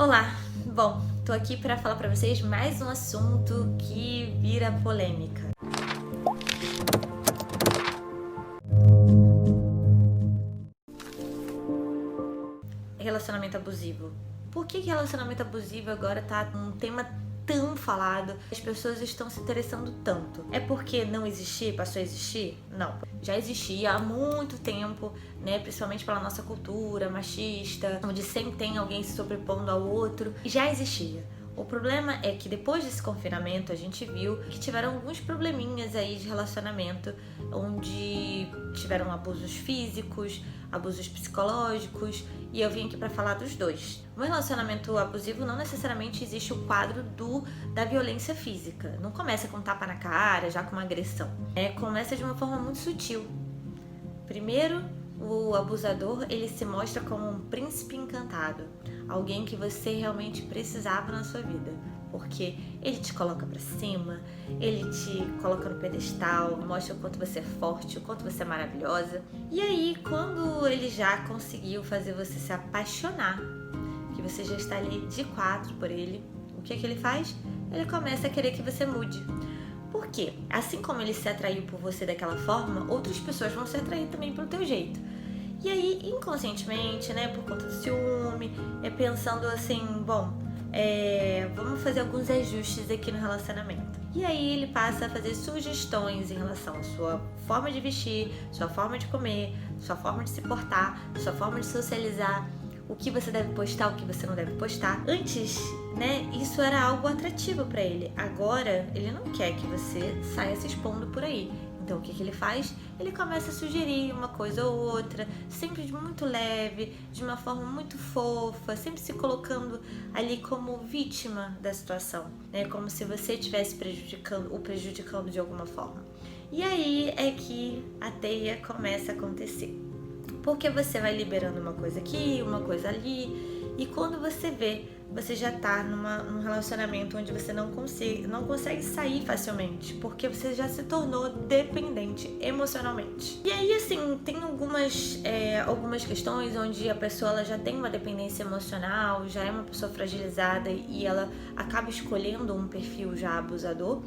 Olá! Bom, tô aqui para falar para vocês mais um assunto que vira polêmica. Relacionamento abusivo. Por que relacionamento abusivo agora tá um tema tão falado? As pessoas estão se interessando tanto. É porque não existia, passou a existir? Não. Já existia há muito tempo, né? Principalmente pela nossa cultura machista, onde sempre tem alguém se sobrepondo ao outro. Já existia. O problema é que depois desse confinamento a gente viu que tiveram alguns probleminhas aí de relacionamento, onde tiveram abusos físicos, abusos psicológicos, e eu vim aqui para falar dos dois. No relacionamento abusivo não necessariamente existe o quadro da violência física. Não começa com um tapa na cara, já com uma agressão. Começa de uma forma muito sutil. Primeiro, o abusador, ele se mostra como um príncipe encantado, alguém que você realmente precisava na sua vida, porque ele te coloca pra cima, ele te coloca no pedestal, mostra o quanto você é forte, o quanto você é maravilhosa. E aí, quando ele já conseguiu fazer você se apaixonar, que você já está ali de quatro por ele, o que ele faz? Ele começa a querer que você mude. Por quê? Assim como ele se atraiu por você daquela forma, outras pessoas vão se atrair também pelo teu jeito. E aí, inconscientemente, né, por conta do ciúme, pensando assim, vamos fazer alguns ajustes aqui no relacionamento. E aí ele passa a fazer sugestões em relação à sua forma de vestir, sua forma de comer, sua forma de se portar, sua forma de socializar, o que você deve postar, o que você não deve postar. Antes, né, isso era algo atrativo para ele. Agora, ele não quer que você saia se expondo por aí. Então, o que ele faz? Ele começa a sugerir uma coisa ou outra, sempre de muito leve, de uma forma muito fofa, sempre se colocando ali como vítima da situação, né? Como se você estivesse prejudicando de alguma forma. E aí é que a teia começa a acontecer. Porque você vai liberando uma coisa aqui, uma coisa ali, e quando você vê, você já tá num relacionamento onde você não consegue sair facilmente, porque você já se tornou dependente emocionalmente. E aí, assim, tem algumas questões onde a pessoa ela já tem uma dependência emocional, já é uma pessoa fragilizada e ela acaba escolhendo um perfil já abusador.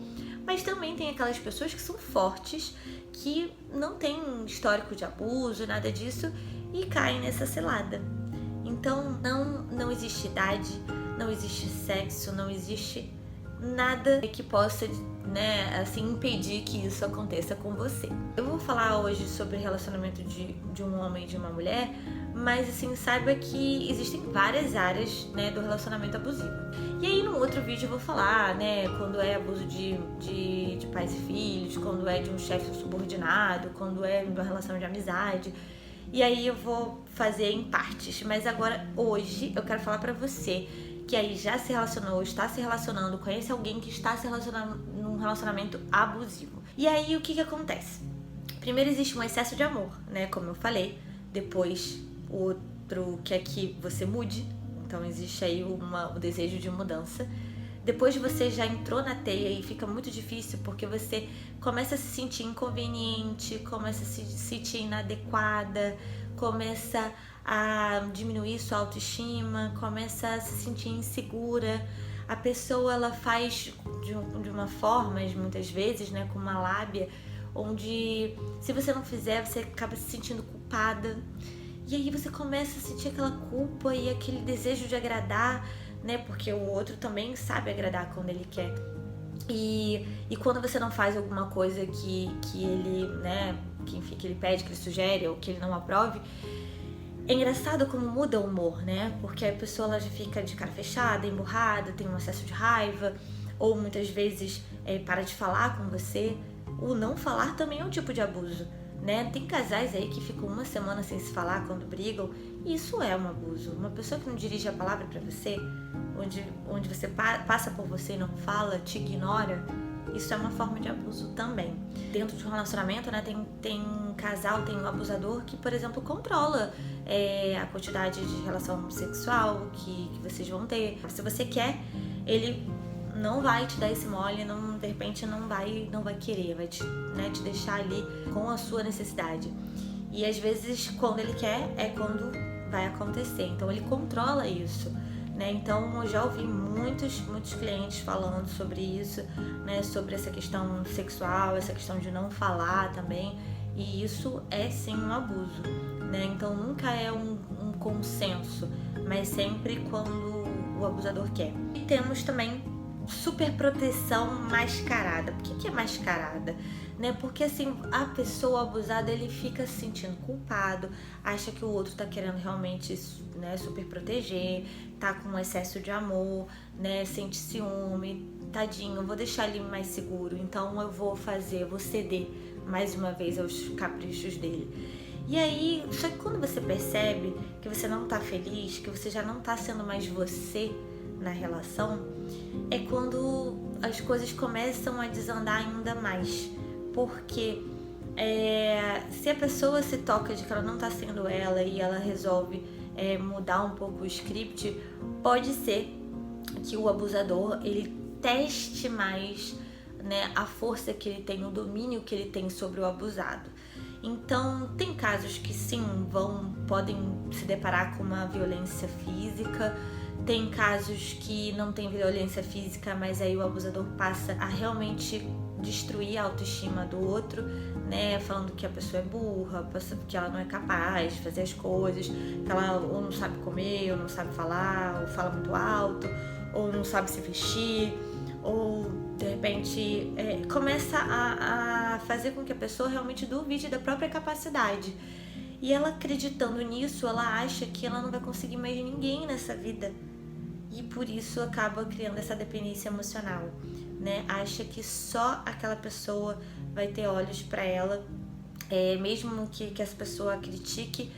Mas também tem aquelas pessoas que são fortes, que não têm histórico de abuso, nada disso, e caem nessa cilada. Então não existe idade, não existe sexo, não existe nada que possa, né, assim, impedir que isso aconteça com você. Eu vou falar hoje sobre o relacionamento de um homem e de uma mulher, mas assim, saiba que existem várias áreas, né, do relacionamento abusivo. E aí no outro vídeo eu vou falar, né, quando é abuso de pais e filhos, quando é de um chefe subordinado, quando é de uma relação de amizade. E aí eu vou fazer em partes, mas agora, hoje, eu quero falar pra você que aí já se relacionou, está se relacionando, conhece alguém que está se relacionando num relacionamento abusivo. E aí, o que acontece? Primeiro existe um excesso de amor, né, como eu falei. Depois, o outro quer que você mude, então existe aí o desejo de mudança. Depois você já entrou na teia e fica muito difícil porque você começa a se sentir inconveniente, começa a se sentir inadequada, começa a diminuir sua autoestima, começa a se sentir insegura. A pessoa ela faz de uma forma, muitas vezes, né, com uma lábia, onde se você não fizer, você acaba se sentindo culpada. E aí você começa a sentir aquela culpa e aquele desejo de agradar, né? Porque o outro também sabe agradar quando ele quer. E quando você não faz alguma coisa que ele, né, que ele pede, que ele sugere ou que ele não aprove, é engraçado como muda o humor, né? Porque a pessoa ela já fica de cara fechada, emburrada, tem um acesso de raiva, ou muitas vezes para de falar com você. O não falar também é um tipo de abuso, né? Tem casais aí que ficam uma semana sem se falar quando brigam, e isso é um abuso. Uma pessoa que não dirige a palavra pra você, onde você passa por você e não fala, te ignora, isso é uma forma de abuso também. Dentro de um relacionamento, né, tem um casal, tem um abusador que, por exemplo, controla a quantidade de relação sexual que vocês vão ter. Se você quer, ele não vai te dar esse mole, não, de repente não vai querer, vai te deixar ali com a sua necessidade. E às vezes, quando ele quer, é quando vai acontecer. Então ele controla isso, né? Então eu já ouvi muitos clientes falando sobre isso, né? Sobre essa questão sexual, essa questão de não falar também, e isso é sim um abuso, né? Então nunca é um consenso, mas sempre quando o abusador quer. E temos também super proteção mascarada. Por que é mascarada? Né? Porque assim, a pessoa abusada, ele fica se sentindo culpado, acha que o outro tá querendo realmente, né, super proteger, tá com um excesso de amor, né, sente ciúme, tadinho, vou deixar ele mais seguro, então eu vou ceder mais uma vez aos caprichos dele. E aí, só que quando você percebe que você não tá feliz, que você já não tá sendo mais você na relação, é quando as coisas começam a desandar ainda mais. Porque se a pessoa se toca de que ela não tá sendo ela e ela resolve mudar um pouco o script, pode ser que o abusador, ele teste mais, né, a força que ele tem, o domínio que ele tem sobre o abusado. Então, tem casos que sim, podem se deparar com uma violência física, tem casos que não tem violência física, mas aí o abusador passa a realmente destruir a autoestima do outro, né, falando que a pessoa é burra, que ela não é capaz de fazer as coisas, que ela ou não sabe comer, ou não sabe falar, ou fala muito alto, ou não sabe se vestir, ou de repente começa a fazer com que a pessoa realmente duvide da própria capacidade. E ela acreditando nisso, ela acha que ela não vai conseguir mais ninguém nessa vida. E por isso acaba criando essa dependência emocional, né? Acha que só aquela pessoa vai ter olhos para ela, mesmo que essa pessoa critique,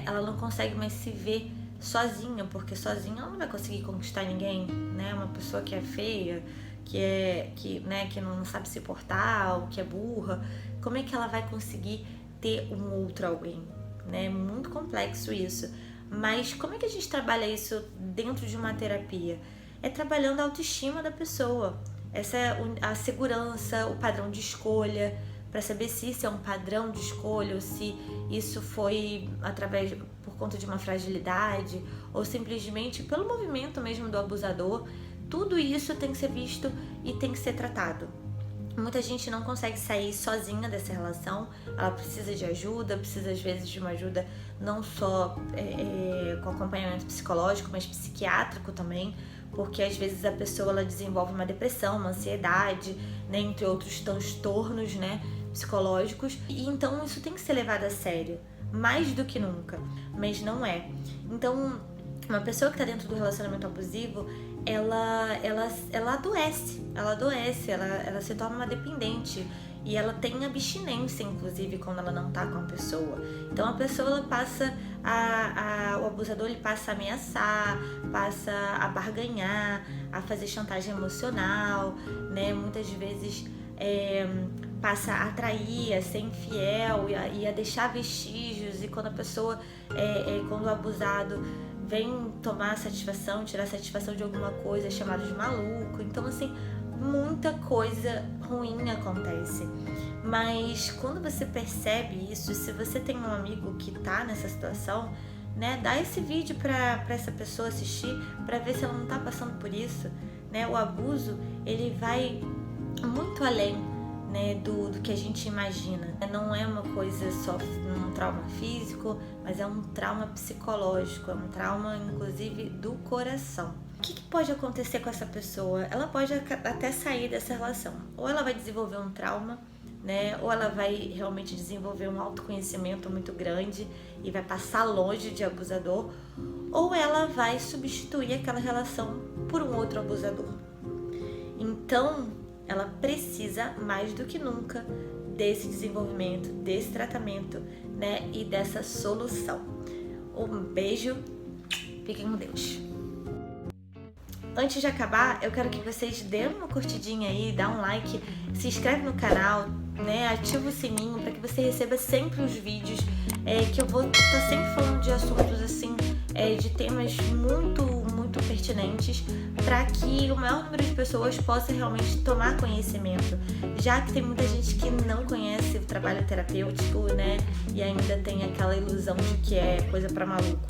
ela não consegue mais se ver sozinha, porque sozinha ela não vai conseguir conquistar ninguém, né? Uma pessoa que é feia, que não sabe se portar, ou que é burra, como é que ela vai conseguir ter um outro alguém, né? Muito complexo isso. Mas como é que a gente trabalha isso dentro de uma terapia? É trabalhando a autoestima da pessoa. Essa é a segurança, o padrão de escolha, para saber se isso é um padrão de escolha ou se isso foi por conta de uma fragilidade ou simplesmente pelo movimento mesmo do abusador. Tudo isso tem que ser visto e tem que ser tratado. Muita gente não consegue sair sozinha dessa relação, ela precisa de ajuda, precisa às vezes de uma ajuda não só com acompanhamento psicológico, mas psiquiátrico também, porque às vezes a pessoa ela desenvolve uma depressão, uma ansiedade, né, entre outros transtornos, né, psicológicos, e então isso tem que ser levado a sério, mais do que nunca, mas não é. Então, uma pessoa que está dentro do relacionamento abusivo, ela adoece, ela se torna uma dependente e ela tem abstinência, inclusive, quando ela não tá com a pessoa. Então a pessoa ela passa o abusador ele passa a ameaçar, passa a barganhar, a fazer chantagem emocional, né? Muitas vezes passa a atrair, a ser infiel e a deixar vestígios, e quando a pessoa, quando o abusado vem tomar satisfação, tirar satisfação de alguma coisa, é chamado de maluco. Então, assim, muita coisa ruim acontece. Mas quando você percebe isso, se você tem um amigo que tá nessa situação, né, dá esse vídeo pra essa pessoa assistir, pra ver se ela não tá passando por isso, né? O abuso, ele vai muito além, né, do que a gente imagina. Não é uma coisa só um trauma físico, mas é um trauma psicológico, é um trauma inclusive do coração. O que pode acontecer com essa pessoa? Ela pode até sair dessa relação, ou ela vai desenvolver um trauma, né, ou ela vai realmente desenvolver um autoconhecimento muito grande e vai passar longe de abusador, ou ela vai substituir aquela relação por um outro abusador. Então ela precisa mais do que nunca desse desenvolvimento, desse tratamento, né, e dessa solução. Um beijo, fiquem com Deus. Antes de acabar, eu quero que vocês dêem uma curtidinha aí, dá um like, se inscreve no canal, né, ativa o sininho para que você receba sempre os vídeos, que eu vou estar sempre falando de assuntos assim, de temas muito pertinentes, para que o maior número de pessoas possa realmente tomar conhecimento, já que tem muita gente que não conhece o trabalho terapêutico, né, e ainda tem aquela ilusão de que é coisa para maluco.